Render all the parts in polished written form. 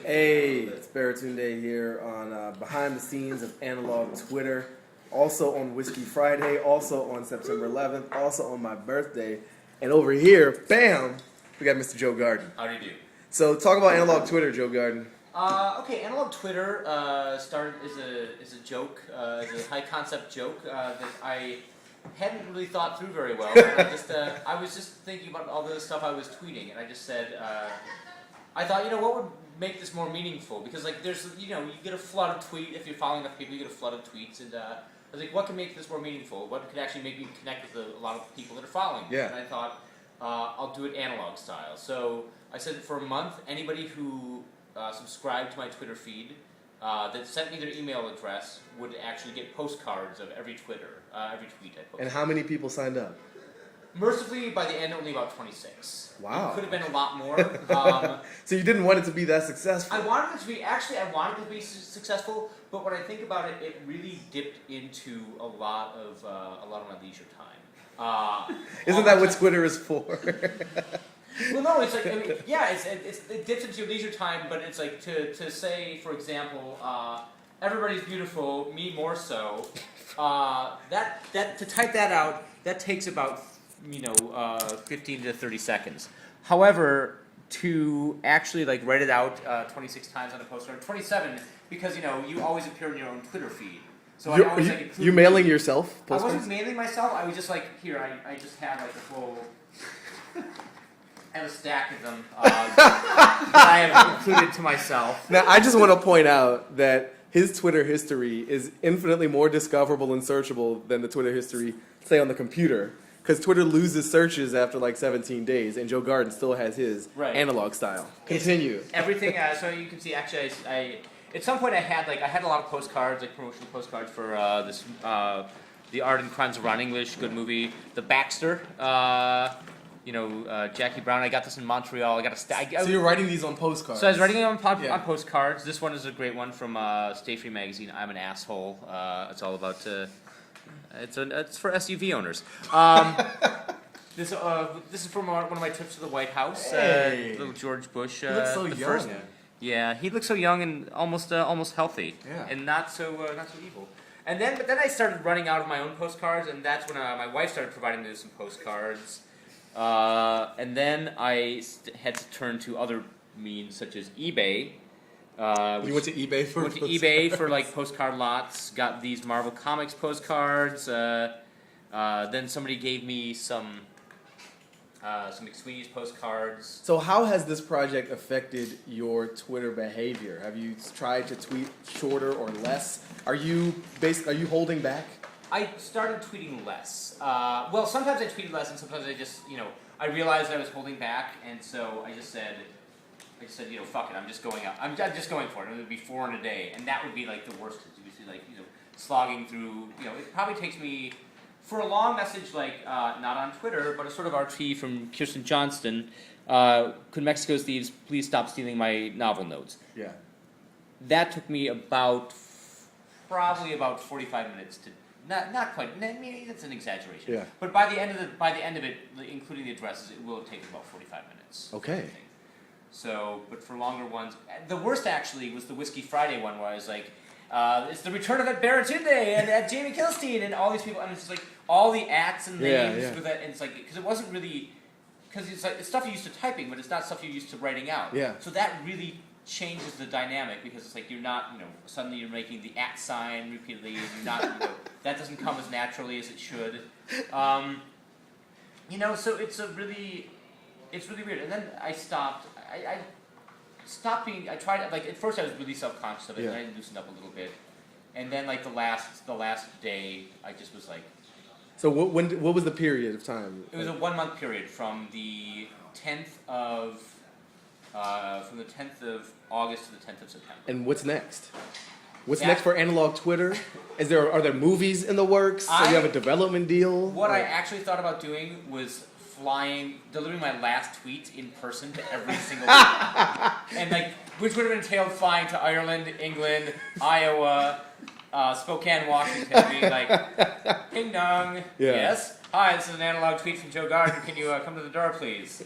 Hey, it's Baratunde here on Behind the Scenes of Analog Twitter. Also on Whiskey Friday, also on September 11th, also on my birthday. And over here, bam, we got Mr. Joe Garden. How do you do? So talk about Analog Twitter, Joe Garden. Okay, Analog Twitter started as a joke, as a high concept joke that I hadn't really thought through very well. And I was just thinking about all the stuff I was tweeting, and I just said, I thought, what would make this more meaningful? Because there's, you get a flood of tweets. If you're following enough people, you get a flood of tweets, and I was like, what can make this more meaningful? What could actually make me connect with a lot of people that are following me? Yeah. And I thought, I'll do it analog style. So I said for a month, anybody who subscribed to my Twitter feed that sent me their email address would actually get postcards of every tweet I posted. And how many people signed up? Mercifully, by the end, only about 26. Wow. It could have been a lot more. So you didn't want it to be that successful? I wanted it to be successful, but when I think about it, it really dipped into a lot of my leisure time. Isn't that what Twitter is for? Well, no, it's it dips into your leisure time, but it's like to say, for example, everybody's beautiful, me more so. That to type that out, that takes about 15 to 30 seconds. However, to actually write it out 26 times on a postcard, 27, because you always appear in your own Twitter feed. So I always include. You mailing yourself postcards? I wasn't mailing myself. I was just here. I just had a whole. I have a stack of them that I have included to myself. Now, I just want to point out that his Twitter history is infinitely more discoverable and searchable than the Twitter history, say, on the computer. Because Twitter loses searches after 17 days, and Joe Garden still has his analog style. Continue. Everything, so you can see, actually, I at some point I had a lot of postcards, promotional postcards for this, The Art and Crimes of Ron English, good movie. The Baxter, Jackie Brown. I got this in Montreal. I got a stack. So you're writing these on postcards? So I was writing them on postcards. This one is a great one from Stay Free magazine. I'm an asshole. It's all about. It's for SUV owners. This is from one of my trips to the White House. Hey. Little George Bush. He looks so young. Yeah, he looks so young and almost healthy. Yeah. And not so evil. But then I started running out of my own postcards, and that's when my wife started providing me with some postcards. And then I had to turn to other means such as eBay. You went to eBay for went to eBay for postcard lots. Got these Marvel Comics postcards. Then somebody gave me some McSweeney's postcards. So how has this project affected your Twitter behavior? Have you tried to tweet shorter or less? Are you holding back? I started tweeting less. Well, sometimes I tweeted less, and sometimes I just, I realized I was holding back, and so I just said, fuck it, I'm just going up. I'm just going for it. It would be 4 in a day, and that would be the worst. Slogging through. It probably takes me for a long message, not on Twitter, but a sort of RT from Kirsten Johnston. Could Mexico's thieves please stop stealing my novel notes? Yeah. That took me probably about 45 minutes to. Not quite. Maybe that's an exaggeration. Yeah. But by the end of it, including the addresses, it will take about 45 minutes. Okay. So, but for longer ones, the worst actually was the Whiskey Friday one, where I was like, "It's the return of at Baratunde and at Jamie Kilstein and all these people," and it's just all the ats and names with that, and it's because it wasn't really, because it's stuff you're used to typing, but it's not stuff you're used to writing out. Yeah. So that really changes the dynamic, because it's you're not, suddenly you're making the @ sign repeatedly, and you're not, that doesn't come as naturally as it should. So it's really weird. And then I stopped. I stopped being. I tried. At first, I was really self-conscious of it, and I loosened up a little bit. And then, the last day, I just was like. So what was the period of time? It was a 1-month period from the 10th of August to the 10th of September. And what's next? What's next for Analog Twitter? Are there movies in the works? Do you have a development deal? What I actually thought about doing was delivering my last tweet in person to every single one. And which would have entailed flying to Ireland, England, Iowa, Spokane, Washington, being ding dong, yes. Hi, this is an analog tweet from Joe Garden. Can you come to the door, please?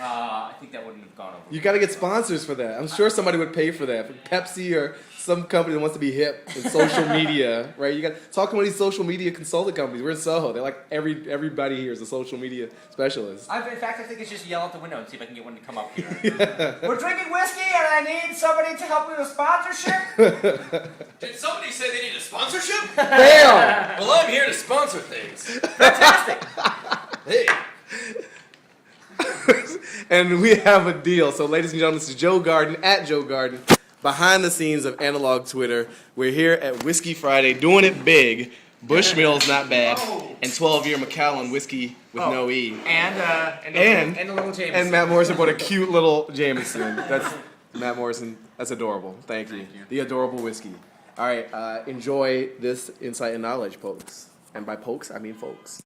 I think that wouldn't have gone over. You got to get sponsors for that. I'm sure somebody would pay for that. Pepsi or some company that wants to be hip in social media, right? You got to talk to one of these social media consulting companies. We're in Soho. They're like everybody here is a social media specialist. In fact, I think it's just yell out the window and see if I can get one to come up here. We're drinking whiskey and I need somebody to help me with sponsorship. Did somebody say they need a sponsorship? Bam! Well, I'm here to sponsor things. Fantastic. Hey. And we have a deal. So, ladies and gentlemen, this is Joe Garden at Joe Garden, behind the scenes of Analog Twitter. We're here at Whiskey Friday, doing it big. Bushmill's not bad, and 12-year Macallan whiskey with no E. And a little Jameson. And Matt Morrison bought a cute little Jameson. That's Matt Morrison. That's adorable. Thank you. The adorable whiskey. All right, enjoy this insight and knowledge, folks. And by folks, I mean folks.